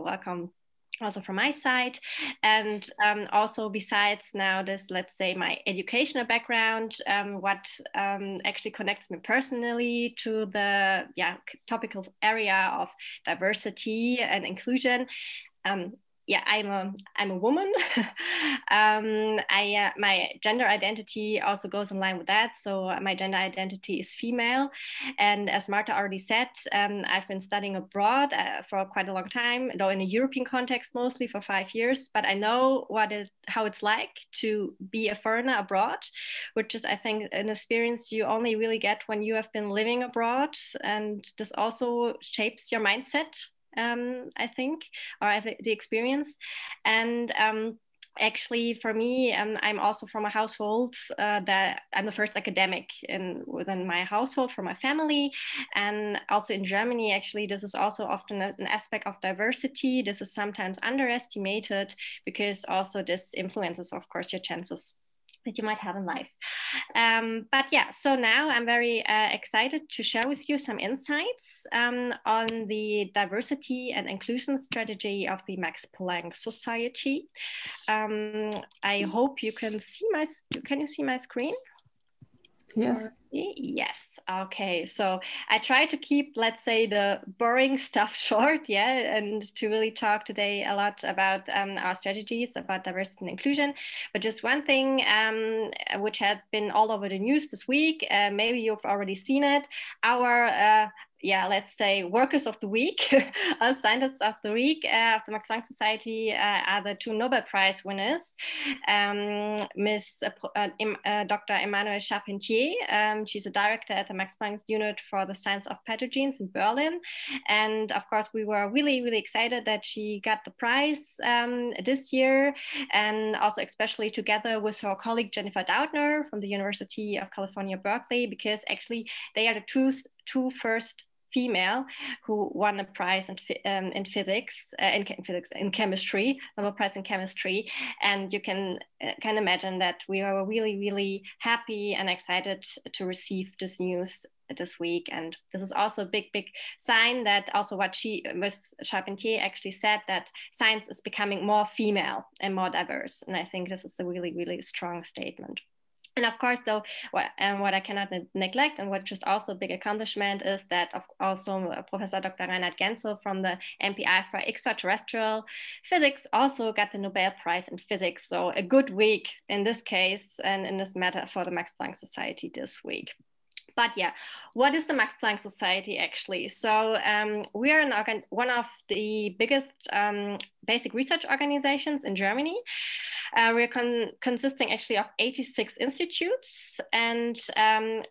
welcome also from my side. And also besides now this, let's say, my educational background, what actually connects me personally to the topical area of diversity and inclusion. I'm a woman. My gender identity also goes in line with that. So my gender identity is female. And as Marta already said, I've been studying abroad for quite a long time, though in a European context mostly for 5 years. But I know how it's like to be a foreigner abroad, which is, I think, an experience you only really get when you have been living abroad. And this also shapes your mindset, I think, or the experience. And actually, for me, I'm also from a household that I'm the first academic within my household for my family. And also in Germany, actually, this is also often an aspect of diversity. This is sometimes underestimated because also this influences, of course, your chances that you might have in life. But yeah, so now I'm very excited to share with you some insights on the diversity and inclusion strategy of the Max Planck Society. I hope you can see can you see my screen? Yes. Yes. Okay. So I try to keep, let's say, the boring stuff short, and to really talk today a lot about our strategies about diversity and inclusion. But just one thing which had been all over the news this week, maybe you've already seen it, our let's say workers of the week, or scientists of the week of the Max Planck Society are the 2 Nobel Prize winners, Dr. Emmanuelle Charpentier. She's a director at the Max Planck Unit for the Science of Pathogens in Berlin. And of course, we were really, really excited that she got the prize this year, and also especially together with her colleague Jennifer Doudna from the University of California, Berkeley, because actually they are the two first female who won a prize in physics, in chemistry, Nobel Prize in chemistry. And you can imagine that we are really, really happy and excited to receive this news this week. And this is also a big, big sign that also what Ms. Charpentier actually said, that science is becoming more female and more diverse. And I think this is a really, really strong statement. And of course, though, what I cannot neglect, and which is also a big accomplishment, is that also Professor Dr. Reinhard Genzel from the MPI for extraterrestrial physics also got the Nobel Prize in physics. So a good week in this case and in this matter for the Max Planck Society this week. But yeah, what is the Max Planck Society actually? So we are one of the biggest basic research organizations in Germany. We're consisting actually of 86 institutes, and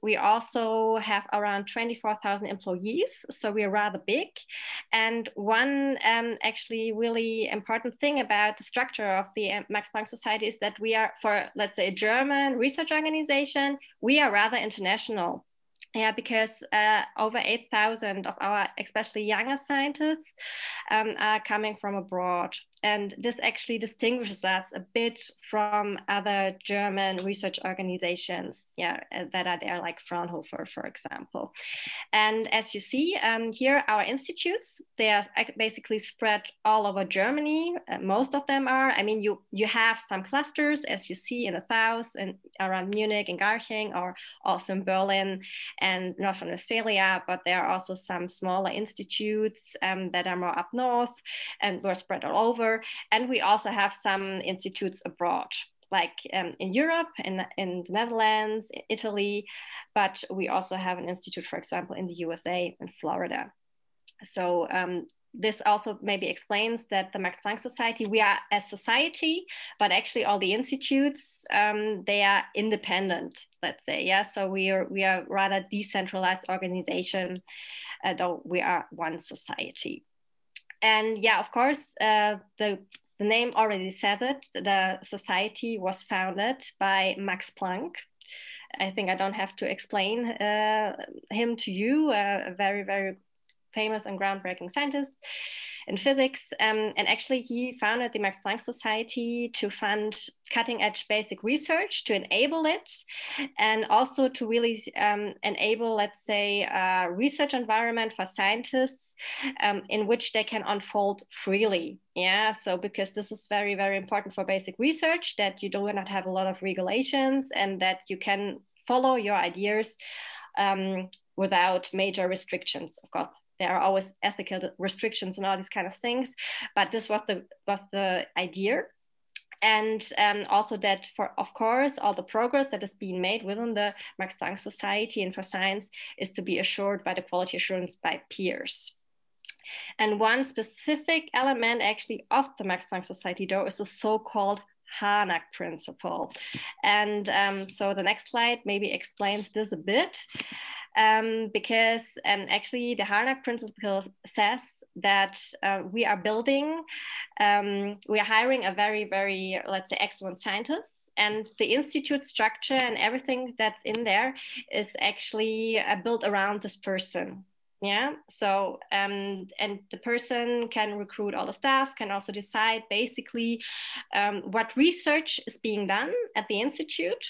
we also have around 24,000 employees. So we're rather big. And one actually really important thing about the structure of the Max Planck Society is that we are, for let's say a German research organization, we are rather international. Yeah, because over 8,000 of our especially younger scientists are coming from abroad. And this actually distinguishes us a bit from other German research organizations, that are there, like Fraunhofer, for example. And as you see here, our institutes, they are basically spread all over Germany. Most of them are. I mean, you have some clusters, as you see in the south and around Munich and Garching, or also in Berlin and North Rhine-Westphalia, but there are also some smaller institutes that are more up north, and we're spread all over. And we also have some institutes abroad, like in Europe, in the Netherlands, Italy, but we also have an institute, for example, in the USA, in Florida. So this also maybe explains that the Max Planck Society, we are a society, but actually all the institutes, they are independent, let's say. Yeah, so we are rather decentralized organization, though we are one society. And yeah, of course, the name already says it. The society was founded by Max Planck. I think I don't have to explain him to you, a very, very famous and groundbreaking scientist. in physics. And actually he founded the Max Planck Society to fund cutting edge basic research, to enable it, and also to really enable, let's say, a research environment for scientists in which they can unfold freely. Yeah, so because this is very, very important for basic research, that you do not have a lot of regulations and that you can follow your ideas without major restrictions. Of course, there are always ethical restrictions and all these kind of things, but this was the idea. And also that, for, of course, all the progress that is being made within the Max Planck Society and for science is to be assured by the quality assurance by peers. And one specific element actually of the Max Planck Society, though, is the so-called Hanak Principle. And so the next slide maybe explains this a bit, because actually the Hanak Principle says that we are building, we are hiring a very, very, let's say, excellent scientist. And the institute structure and everything that's in there is actually built around this person. Yeah, so and the person can recruit all the staff, can also decide basically what research is being done at the institute.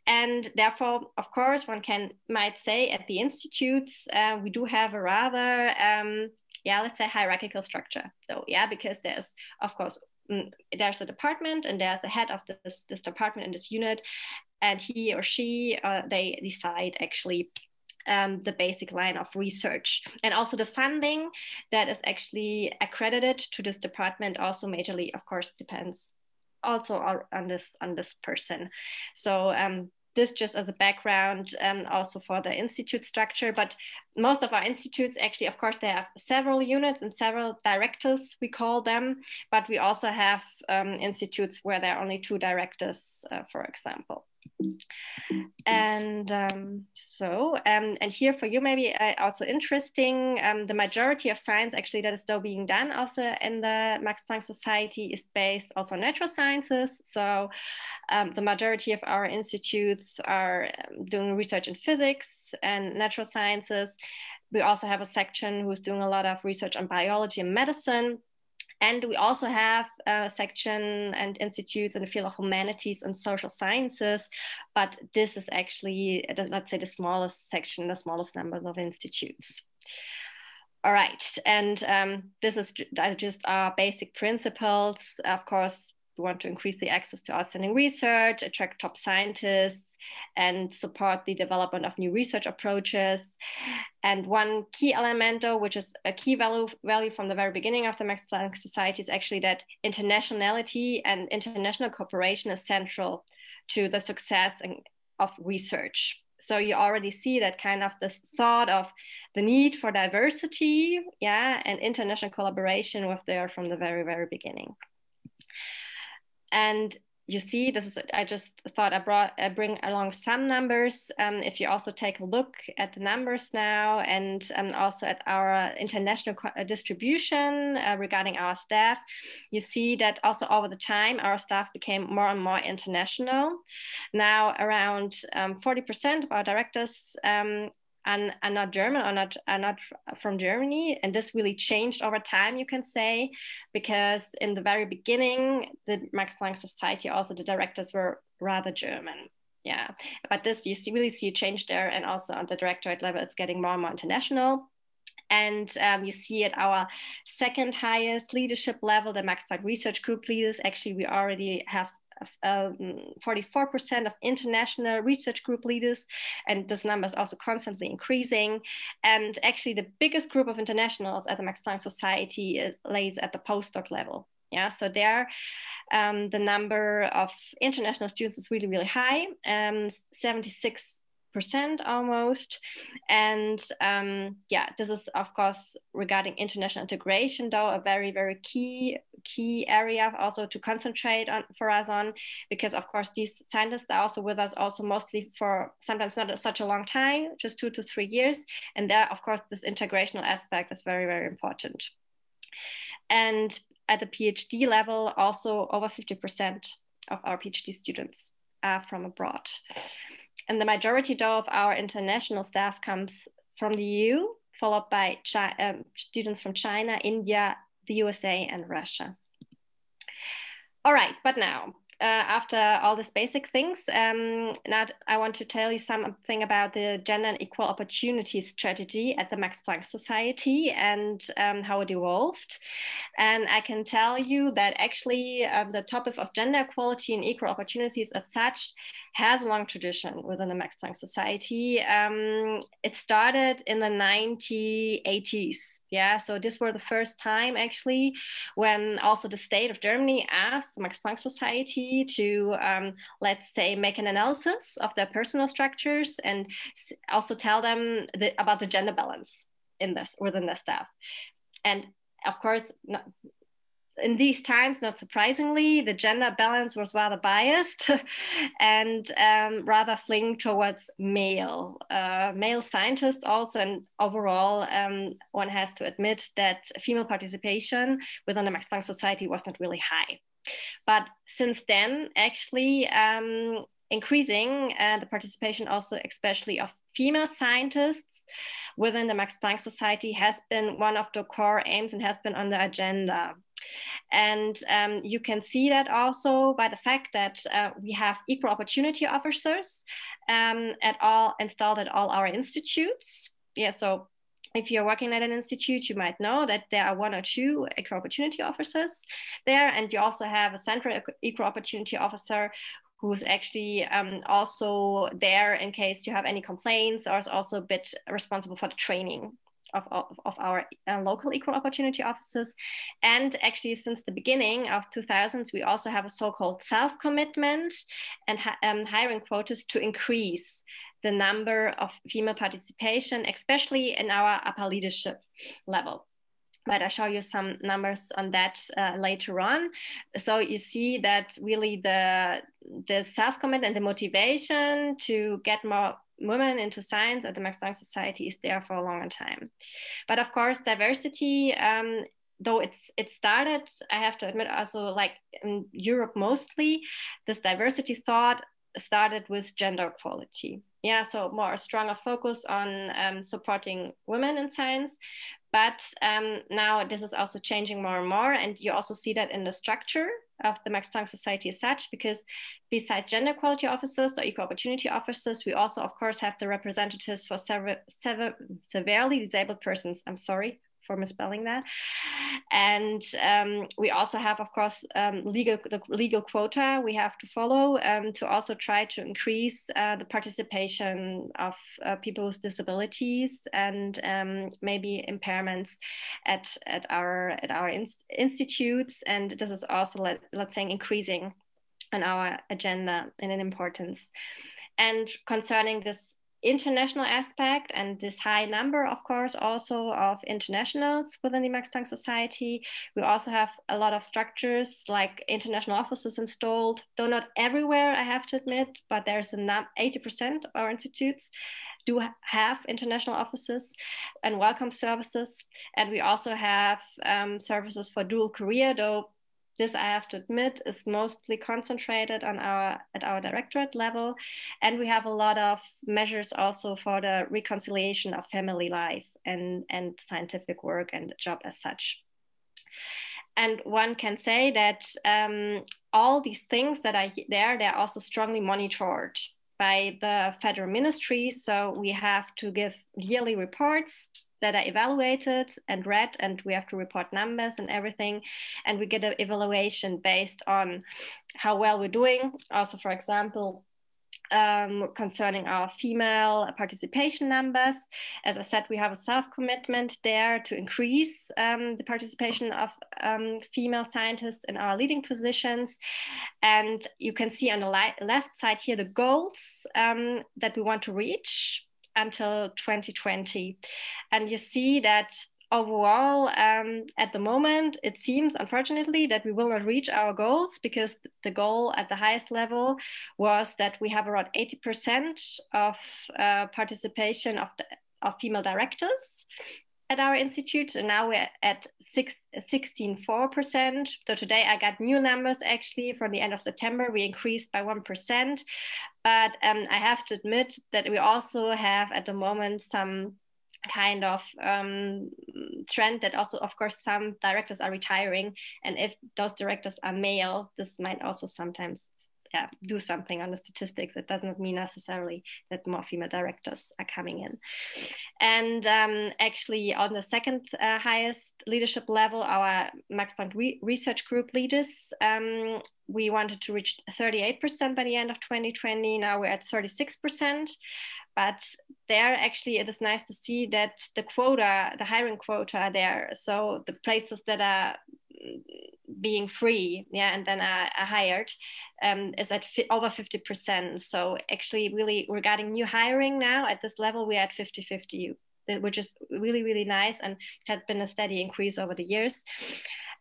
And therefore, of course, one might say at the institutes, we do have a rather, let's say, hierarchical structure. So yeah, because there's, of course, there's a department and there's the head of this department and this unit, and he or she, they decide actually the basic line of research. And also the funding that is actually accredited to this department also majorly, of course, depends also on this person. So this just as a background also for the institute structure. But most of our institutes actually, of course, they have several units and several directors, we call them, but we also have institutes where there are only 2 directors, for example. And and here for you maybe also interesting, the majority of science actually that is still being done also in the Max Planck Society is based also on natural sciences. So the majority of our institutes are doing research in physics and natural sciences. We also have a section who's doing a lot of research on biology and medicine. And we also have a section and institutes in the field of humanities and social sciences, but this is actually, let's say, the smallest section, the smallest number of institutes. All right, and this is just our basic principles. Of course, we want to increase the access to outstanding research, attract top scientists, and support the development of new research approaches. And one key element, though, which is a key value from the very beginning of the Max Planck Society, is actually that internationality and international cooperation is central to the success of research. So you already see that kind of this thought of the need for diversity, and international collaboration was there from the very, very beginning. And you see, this is, I just thought I bring along some numbers. If you also take a look at the numbers now and also at our international distribution regarding our staff, you see that also over the time, our staff became more and more international. Now around 40% of our directors are not German or are not from Germany. And this really changed over time, you can say, because in the very beginning, the Max Planck Society, also the directors were rather German. Yeah, but this, you really see a change there. And also on the directorate level, it's getting more and more international. And you see at our second highest leadership level, the Max Planck Research Group leaders, actually, we already have 44% of international research group leaders, and this number is also constantly increasing. And actually the biggest group of internationals at the Max Planck Society lays at the postdoc level. Yeah, so there the number of international students is really, really high, 76% almost. And this is, of course, regarding international integration, though, a very, very key area also to concentrate on for us on, because of course these scientists are also with us also mostly for sometimes not such a long time, just 2 to 3 years. And there, of course, this integrational aspect is very, very important. And at the PhD level, also over 50% of our PhD students are from abroad. And the majority, though, of our international staff comes from the EU, followed by students from China, India, the USA and Russia. All right, but now, after all these basic things, now I want to tell you something about the gender and equal opportunity strategy at the Max Planck Society and how it evolved. And I can tell you that actually the topic of gender equality and equal opportunities as such has a long tradition within the Max Planck Society. It started in the 1980s. Yeah, so this were the first time actually when also the state of Germany asked the Max Planck Society to, let's say, make an analysis of their personal structures and also tell them about the gender balance within their staff. And of course, in these times, not surprisingly, the gender balance was rather biased and rather flinging towards male scientists also. And overall, one has to admit that female participation within the Max Planck Society was not really high. But since then, actually, increasing the participation also, especially of female scientists within the Max Planck Society has been one of the core aims and has been on the agenda. And you can see that also by the fact that we have equal opportunity officers installed at all our institutes. Yeah, so if you're working at an institute, you might know that there are 1 or 2 equal opportunity officers there, and you also have a central equal opportunity officer who's actually also there in case you have any complaints, or is also a bit responsible for the training of our local equal opportunity officers. And actually, since the beginning of 2000s, we also have a so-called self-commitment and hiring quotas to increase the number of female participation, especially in our upper leadership level. But I'll show you some numbers on that later on. So you see that really the self-commitment and the motivation to get more women into science at the Max Planck Society is there for a long time. But of course, diversity, though it started, I have to admit, also like in Europe mostly, this diversity thought started with gender equality. Yeah, so more a stronger focus on supporting women in science. But now this is also changing more and more. And you also see that in the structure of the Max Planck Society as such, because besides gender equality officers or equal opportunity officers, we also, of course, have the representatives for severely disabled persons. I'm sorry for misspelling that. And we also have, of course, the legal quota we have to follow to also try to increase the participation of people with disabilities and maybe impairments at our institutes. And this is also, let's say, increasing on our agenda in an importance. And concerning this international aspect and this high number, of course, also of internationals within the Max Planck Society, we also have a lot of structures like international offices installed, though not everywhere, I have to admit, but there's 80% of our institutes do have international offices and welcome services. And we also have services for dual career, though this, I have to admit, is mostly concentrated on at our directorate level. And we have a lot of measures also for the reconciliation of family life and scientific work and job as such. And one can say that all these things that are there, they're also strongly monitored by the federal ministries. So we have to give yearly reports that are evaluated and read, and we have to report numbers and everything. And we get an evaluation based on how well we're doing. Also, for example, concerning our female participation numbers. As I said, we have a self-commitment there to increase the participation of female scientists in our leading positions. And you can see on the left side here the goals that we want to reach until 2020. And you see that overall, at the moment, it seems, unfortunately, that we will not reach our goals, because the goal at the highest level was that we have around 80% of participation of female directors at our institute, and now we're at 16.4%. So today I got new numbers actually from the end of September. We increased by 1%, but I have to admit that we also have at the moment some kind of trend that also, of course, some directors are retiring. And if those directors are male, this might also sometimes do something on the statistics. It doesn't mean necessarily that more female directors are coming in. And actually on the second highest leadership level, our Max Planck research group leaders, we wanted to reach 38% by the end of 2020. Now we're at 36%. But there, actually, it is nice to see that the quota, the hiring quota are there. So the places that are being free, and then are hired, is at over 50%. So actually, really, regarding new hiring now at this level, we're at 50-50, which is really, really nice and had been a steady increase over the years.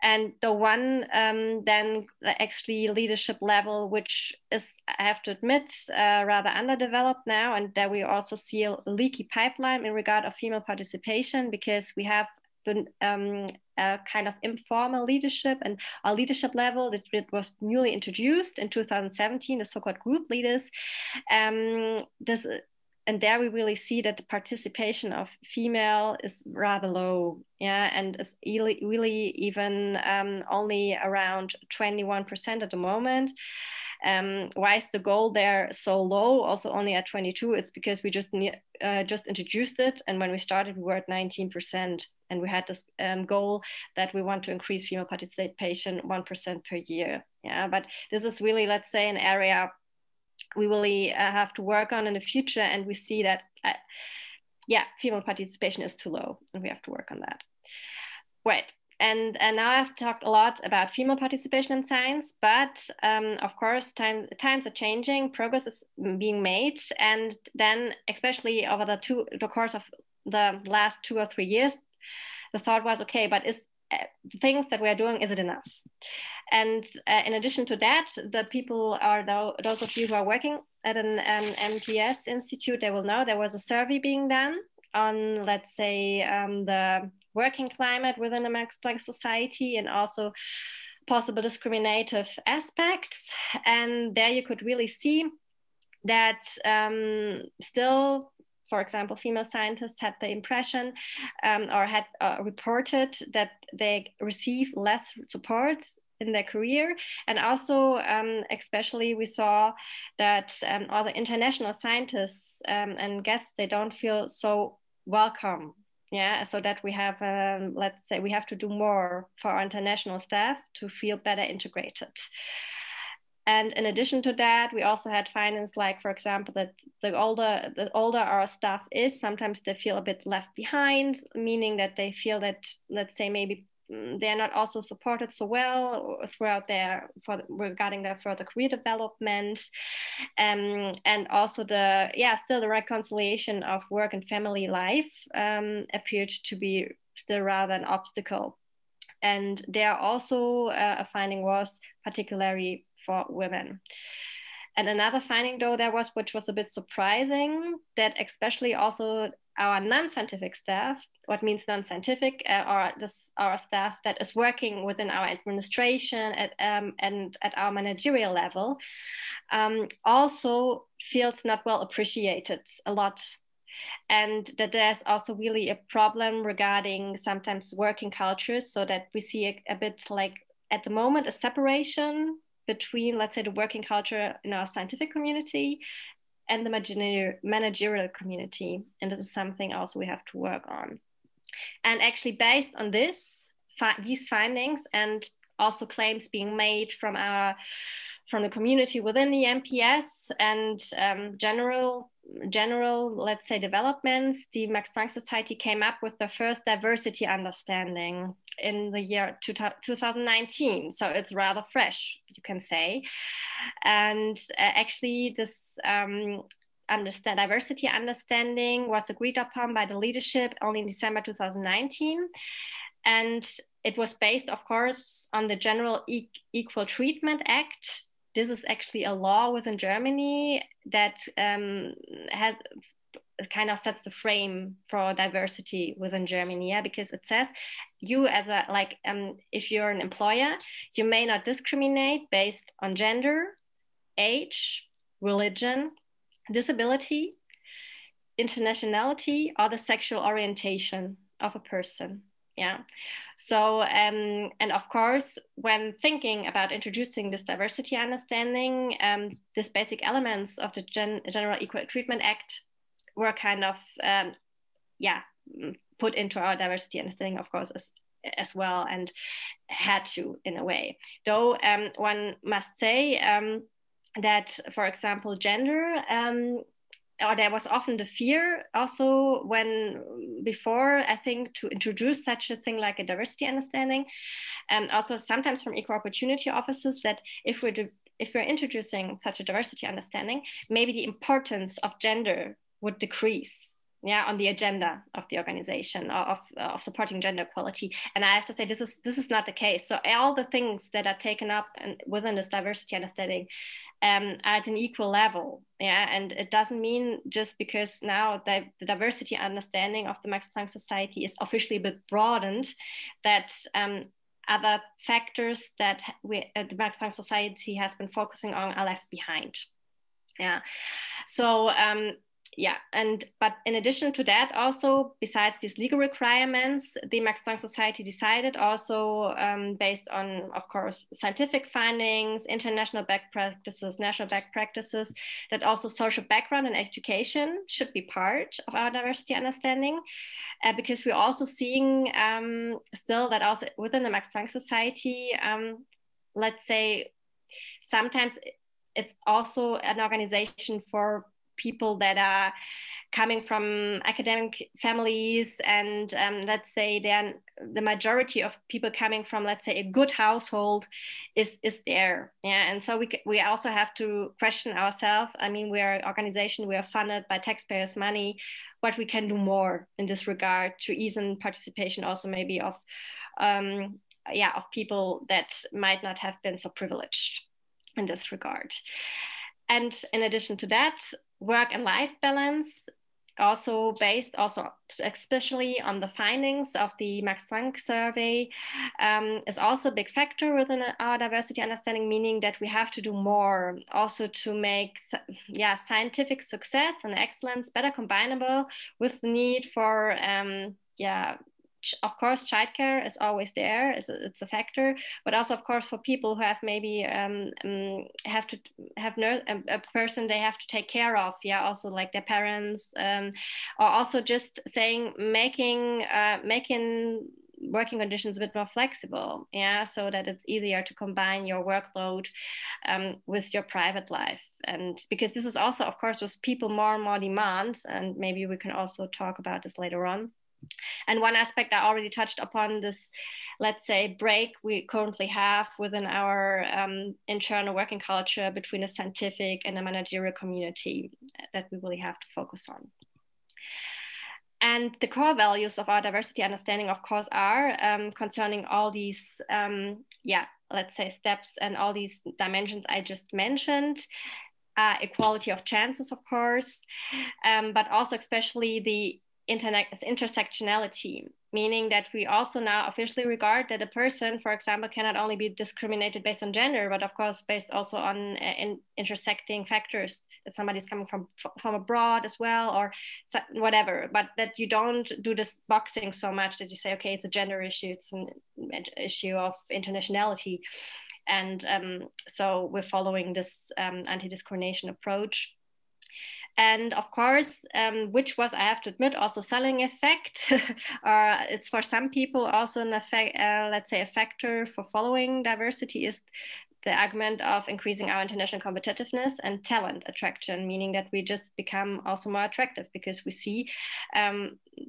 And the one then actually leadership level, which is, I have to admit, rather underdeveloped now, and that we also see a leaky pipeline in regard of female participation, because we have been a kind of informal leadership, and our leadership level that was newly introduced in 2017, the so-called group leaders. And there we really see that the participation of female is rather low, and is really even only around 21% at the moment. Why is the goal there so low, also only at 22? It's because we just introduced it, and when we started, we were at 19%, and we had this goal that we want to increase female participation 1% per year. But this is really, let's say, an area we really have to work on in the future, and we see that female participation is too low, and we have to work on that. Right. And now I've talked a lot about female participation in science, but of course times are changing, progress is being made, and then especially over the course of the last 2 or 3 years, the thought was, okay, but is the things that we are doing, is it enough? And in addition to that, the people are, those of you who are working at an MPS institute, they will know there was a survey being done on, let's say, the working climate within the Max Planck Society, and also possible discriminative aspects. And there you could really see that still, for example, female scientists had the impression or had reported that they receive less support in their career. And also, especially, we saw that all the international scientists and guests, they don't feel so welcome. So that we have, let's say, we have to do more for our international staff to feel better integrated. And in addition to that, we also had findings like, for example, that the older our staff is, sometimes they feel a bit left behind, meaning that they feel that, let's say, maybe they're not also supported so well throughout regarding their further career development, and also still the reconciliation of work and family life appeared to be still rather an obstacle. And there also a finding was particularly for women. And another finding, though, which was a bit surprising, that especially also our non-scientific staff, what means non-scientific, our staff that is working within our administration and at our managerial level, also feels not well appreciated a lot. And that there's also really a problem regarding sometimes working cultures, so that we see a bit like, at the moment, a separation between, let's say, the working culture in our scientific community and the managerial community. And this is something also we have to work on. And actually, based on these findings, and also claims being made from the community within the MPS, and general, let's say, developments, the Max Planck Society came up with the first diversity understanding in the year 2019. So it's rather fresh, you can say. And actually, this diversity understanding was agreed upon by the leadership only in December 2019. And it was based, of course, on the General Equal Treatment Act. This is actually a law within Germany that has kind of sets the frame for diversity within Germany, because it says you as if you're an employer, you may not discriminate based on gender, age, religion, disability, internationality or the sexual orientation of a person. Yeah. So, and of course, when thinking about introducing this diversity understanding, these basic elements of the General Equal Treatment Act were kind of, put into our diversity understanding, of course, as well, and had to in a way. Though one must say that, for example, gender, or there was often the fear also when before, I think, to introduce such a thing like a diversity understanding, and also sometimes from equal opportunity offices, that if we're introducing such a diversity understanding, maybe the importance of gender would decrease, on the agenda of the organization, of supporting gender equality. And I have to say, this is not the case. So all the things that are taken up within this diversity understanding at an equal level, and it doesn't mean just because now the diversity understanding of the Max Planck Society is officially a bit broadened, that other factors that the Max Planck Society has been focusing on are left behind. So but in addition to that, also besides these legal requirements, the Max Planck Society decided also, based on, of course, scientific findings, international best practices, national best practices, that also social background and education should be part of our diversity understanding, because we're also seeing still that also within the Max Planck Society, let's say, sometimes it's also an organization for people that are coming from academic families, and let's say the majority of people coming from, let's say, a good household is there. And so we also have to question ourselves. I mean, we are an organization, we are funded by taxpayers' money, but we can do more in this regard to ease in participation also maybe of people that might not have been so privileged in this regard. And in addition to that, work and life balance, also based especially on the findings of the Max Planck survey, is also a big factor within our diversity understanding, meaning that we have to do more also to make scientific success and excellence better combinable with the need for of course, childcare is always there. It's a factor, but also, of course, for people who have maybe have to have a person they have to take care of. Also like their parents, or also just saying making working conditions a bit more flexible, so that it's easier to combine your workload with your private life. And because this is also, of course, with people more and more demand, and maybe we can also talk about this later on. And one aspect I already touched upon, this, let's say, break we currently have within our internal working culture between the scientific and the managerial community that we really have to focus on. And the core values of our diversity understanding, of course, are concerning all these, let's say, steps and all these dimensions I just mentioned. Equality of chances, of course, but also especially the intersectionality, meaning that we also now officially regard that a person, for example, cannot only be discriminated based on gender, but of course based also on intersecting factors, that somebody's coming from abroad as well, or whatever, but that you don't do this boxing so much that you say, okay, it's a gender issue, it's an issue of internationality. And so we're following this anti-discrimination approach. And of course, which was, I have to admit, also selling effect, or it's for some people also an effect, let's say, a factor for following diversity is the argument of increasing our international competitiveness and talent attraction, meaning that we just become also more attractive because we see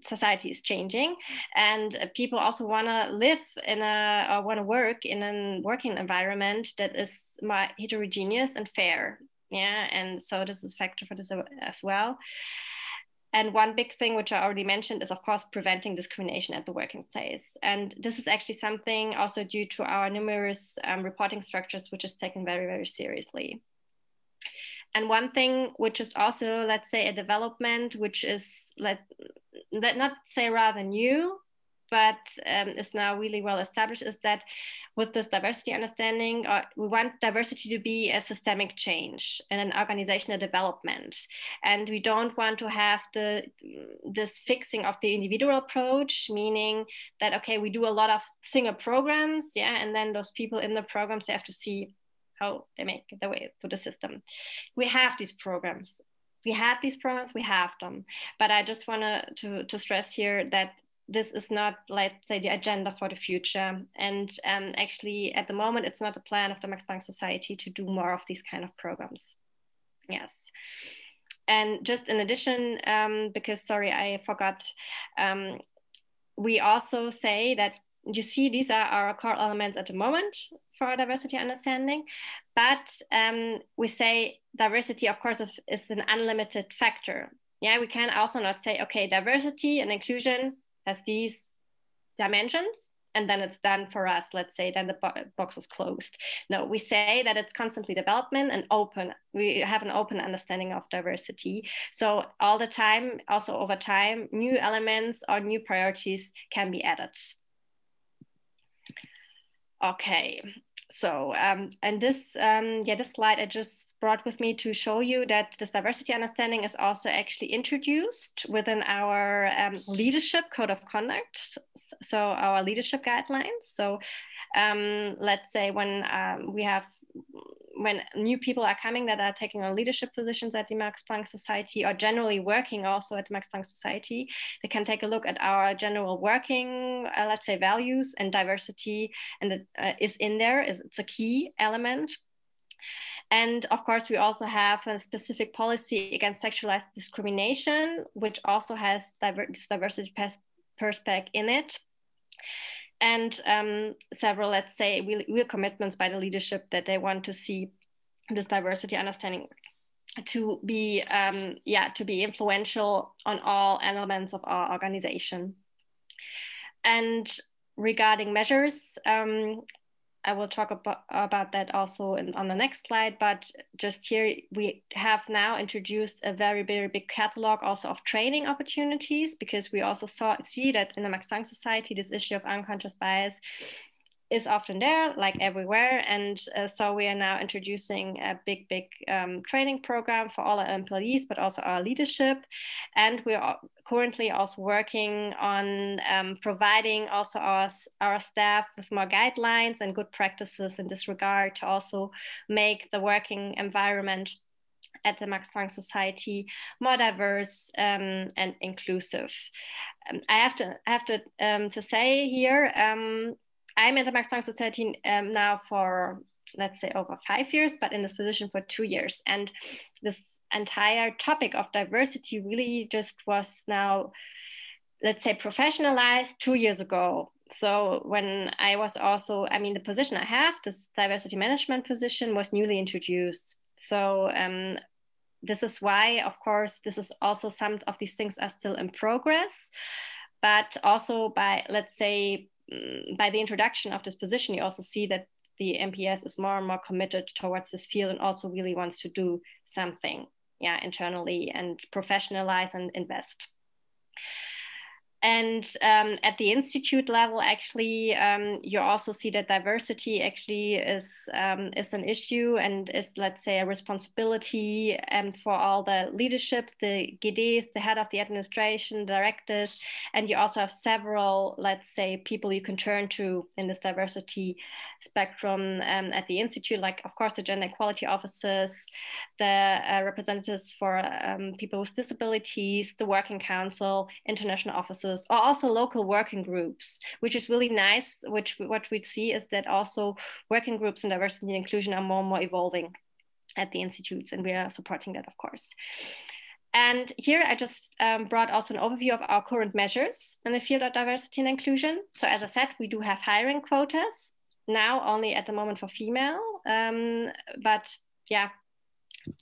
society is changing, and people also want to live or want to work in a working environment that is more heterogeneous and fair. And so this is a factor for this as well. And one big thing, which I already mentioned, is, of course, preventing discrimination at the working place. And this is actually something also due to our numerous reporting structures, which is taken very, very seriously. And one thing which is also, let's say, a development, which is, let not say rather new, but is now really well established, is that with this diversity understanding, we want diversity to be a systemic change and an organizational development. And we don't want to have this fixing of the individual approach, meaning that, okay, we do a lot of single programs, yeah, and then those people in the programs, they have to see how they make their way through the system. We have these programs. We have these programs, we have them. But I just want to stress here that this is not, let's say, the agenda for the future. And actually, at the moment, it's not a plan of the Max Planck Society to do more of these kind of programs. Yes. And just in addition, because, sorry, I forgot, we also say that, you see, these are our core elements at the moment for diversity understanding, but we say diversity, of course, is an unlimited factor. Yeah, we can also not say, okay, diversity and inclusion has these dimensions, and then it's done for us, let's say, then the box is closed. No, we say that it's constantly development and open. We have an open understanding of diversity. So all the time, also over time, new elements or new priorities can be added. Okay, so and this slide I just brought with me to show you that this diversity understanding is also actually introduced within our leadership code of conduct, so our leadership guidelines. So let's say when new people are coming that are taking on leadership positions at the Max Planck Society, or generally working also at the Max Planck Society, they can take a look at our general working, let's say, values, and diversity, and it is in there. It's a key element. And of course, we also have a specific policy against sexualized discrimination, which also has this diversity perspective in it. And several, let's say, real commitments by the leadership that they want to see this diversity understanding to be influential on all elements of our organization. And regarding measures, I will talk about that also on the next slide, but just here we have now introduced a very, very big catalog also of training opportunities, because we also see that in the Max Planck Society, this issue of unconscious bias is often there, like everywhere. And so we are now introducing a big training program for all our employees, but also our leadership. And we are currently also working on providing also our staff with more guidelines and good practices in this regard, to also make the working environment at the Max Planck Society more diverse and inclusive. I have to say here, I'm at the Max Planck Society now for, let's say, over 5 years, but in this position for 2 years. And this entire topic of diversity really just was now, let's say, professionalized 2 years ago. So when I was also, the position I have, this diversity management position, was newly introduced. So this is why, of course, this is also, some of these things are still in progress, but also by, let's say, by the introduction of this position, you also see that the MPS is more and more committed towards this field, and also really wants to do something, internally, and professionalize and invest. And at the institute level, actually, you also see that diversity actually is an issue, and is, let's say, a responsibility for all the leadership, the GDs, the head of the administration, directors, and you also have several, let's say, people you can turn to in this diversity spectrum at the institute, like, of course, the gender equality officers, the representatives for people with disabilities, the working council, international officers, or also local working groups, which is really nice. What we see is that also working groups in diversity and inclusion are more and more evolving at the institutes, and we are supporting that, of course. And here I just brought also an overview of our current measures in the field of diversity and inclusion. So as I said, we do have hiring quotas, now only at the moment for female, but yeah,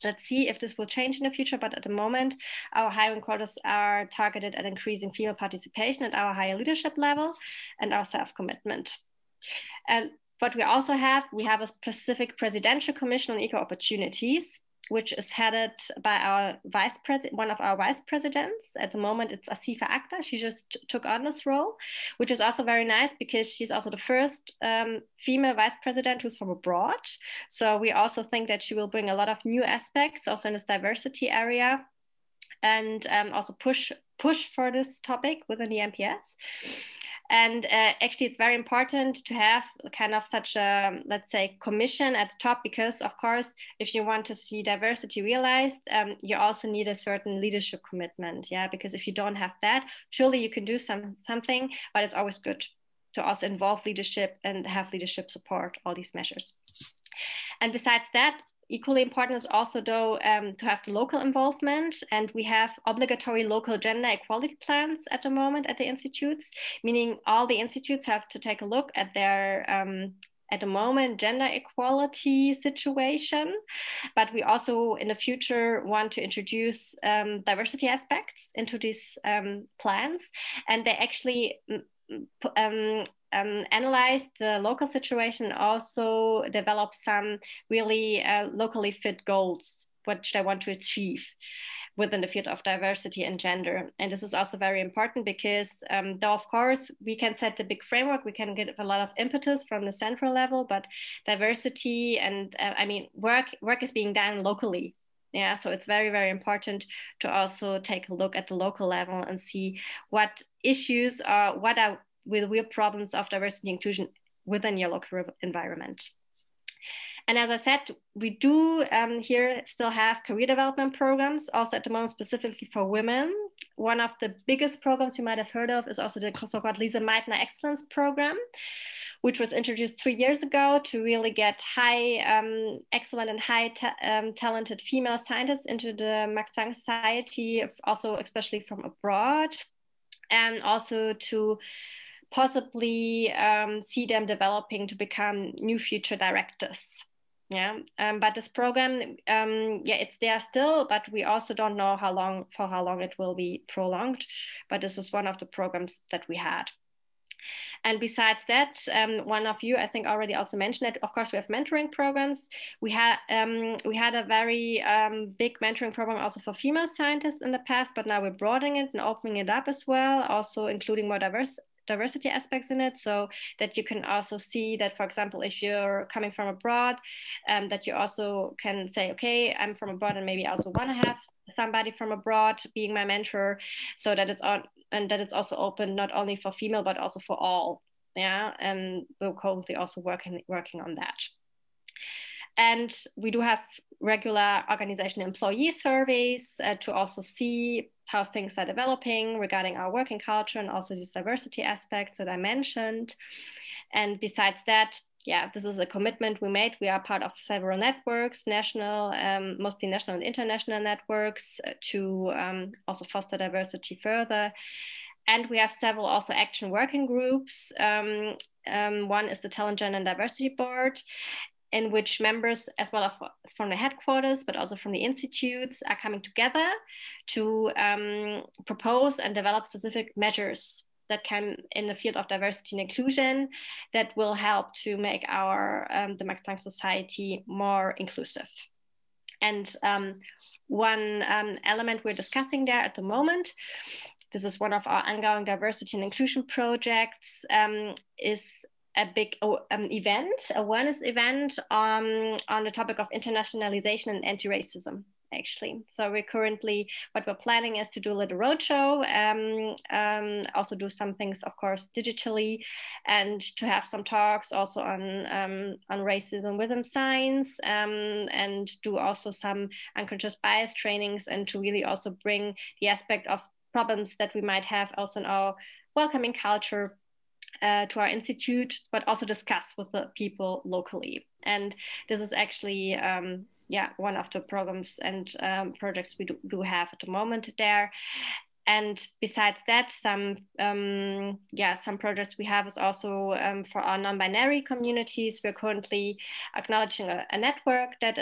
let's see if this will change in the future. But at the moment, our hiring quotas are targeted at increasing female participation at our higher leadership level and our self-commitment. And what we also have, we have a specific presidential commission on equal opportunities. which is headed by our one of our vice presidents. At the moment, it's Asifa Akhtar. She just took on this role, which is also very nice because she's also the first female vice president who's from abroad. So we also think that she will bring a lot of new aspects also in this diversity area, and also push for this topic within the MPS. And actually, it's very important to have kind of such a, let's say, commission at the top, because, of course, if you want to see diversity realized, you also need a certain leadership commitment. Yeah, because if you don't have that, surely you can do something, but it's always good to also involve leadership and have leadership support all these measures. And besides that, equally important is also, though, to have the local involvement. And we have obligatory local gender equality plans at the moment at the institutes, meaning all the institutes have to take a look at their, at the moment, gender equality situation. But we also in the future want to introduce diversity aspects into these plans. And they actually analyze the local situation and also develop some really locally fit goals which they want to achieve within the field of diversity and gender. And this is also very important because though of course we can set the big framework, we can get a lot of impetus from the central level, but diversity and I mean work is being done locally. Yeah, so it's very, very important to also take a look at the local level and see what issues are, what are with real problems of diversity and inclusion within your local environment. And as I said, we do here still have career development programs, also at the moment specifically for women. One of the biggest programs you might have heard of is also the so-called Lise Meitner Excellence Program, which was introduced 3 years ago to really get excellent and high talented female scientists into the Max Planck Society, also especially from abroad, and also to possibly see them developing to become new future directors. Yeah, but this program, yeah, it's there still, but we also don't know for how long it will be prolonged. But this is one of the programs that we had. And besides that, one of you, I think, already also mentioned it. Of course, we have mentoring programs. We had a very big mentoring program also for female scientists in the past, but now we're broadening it and opening it up as well, also including more diversity aspects in it, so that you can also see that, for example, if you're coming from abroad, that you also can say, okay, I'm from abroad and maybe I also want to have somebody from abroad being my mentor, so that it's also open not only for female but also for all. Yeah, and we're currently also working on that. And we do have regular organization employee surveys to also see how things are developing regarding our working culture and also these diversity aspects that I mentioned. And besides that, yeah, this is a commitment we made. We are part of several networks, national, mostly national and international networks, to also foster diversity further. And we have several also action working groups. One is the Talent, Gender and Diversity Board, in which members, as well as from the headquarters, but also from the institutes, are coming together to propose and develop specific measures that can, in the field of diversity and inclusion, that will help to make the Max Planck Society more inclusive. And one element we're discussing there at the moment, this is one of our ongoing diversity and inclusion projects, is a big awareness event on the topic of internationalization and anti-racism, actually. So what we're planning is to do a little roadshow, also do some things, of course, digitally, and to have some talks also on racism within science, and do also some unconscious bias trainings, and to really also bring the aspect of problems that we might have also in our welcoming culture to our institute, but also discuss with the people locally. And this is actually, one of the programs and projects we do have at the moment there. And besides that, some projects we have is also for our non-binary communities. We're currently acknowledging a network that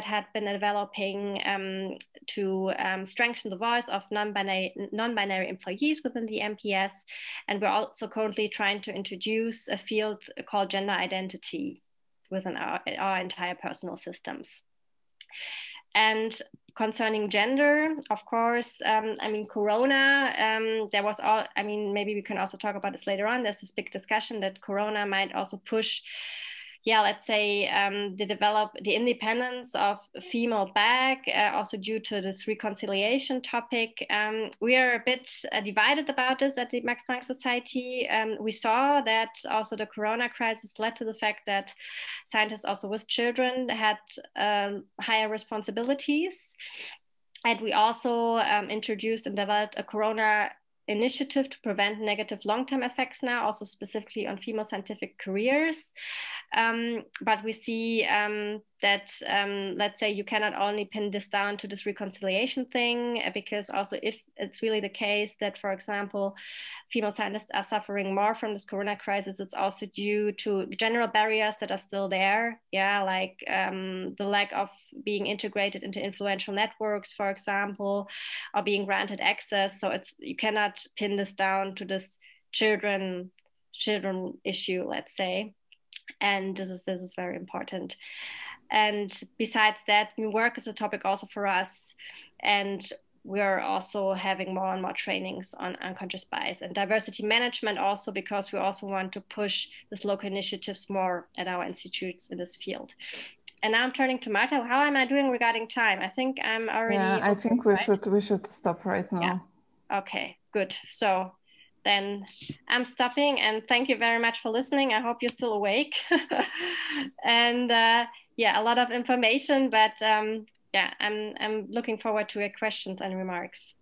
had been developing to strengthen the voice of non-binary employees within the MPS. And we're also currently trying to introduce a field called gender identity within our entire personal systems. And concerning gender, of course, I mean, Corona, there was all, I mean, maybe we can also talk about this later on. There's this big discussion that Corona might also push, let's say, the independence of female back, also due to this reconciliation topic. We are a bit divided about this at the Max Planck Society. We saw that also the Corona crisis led to the fact that scientists also with children had higher responsibilities. And we also introduced and developed a Corona initiative to prevent negative long-term effects now, also specifically on female scientific careers. But we see that, let's say, you cannot only pin this down to this reconciliation thing, because also if it's really the case that, for example, female scientists are suffering more from this Corona crisis, it's also due to general barriers that are still there. Like the lack of being integrated into influential networks, for example, or being granted access. So you cannot pin this down to this children issue, let's say. And this is very important. And besides that, new work is a topic also for us. And we're also having more and more trainings on unconscious bias and diversity management also, because we also want to push these local initiatives more at our institutes in this field. And now I'm turning to Marta. How am I doing regarding time? I think I'm already... Yeah, I think we should stop right now. Yeah. Okay, good. So then I'm stopping, and thank you very much for listening. I hope you're still awake. And a lot of information, but I'm looking forward to your questions and remarks.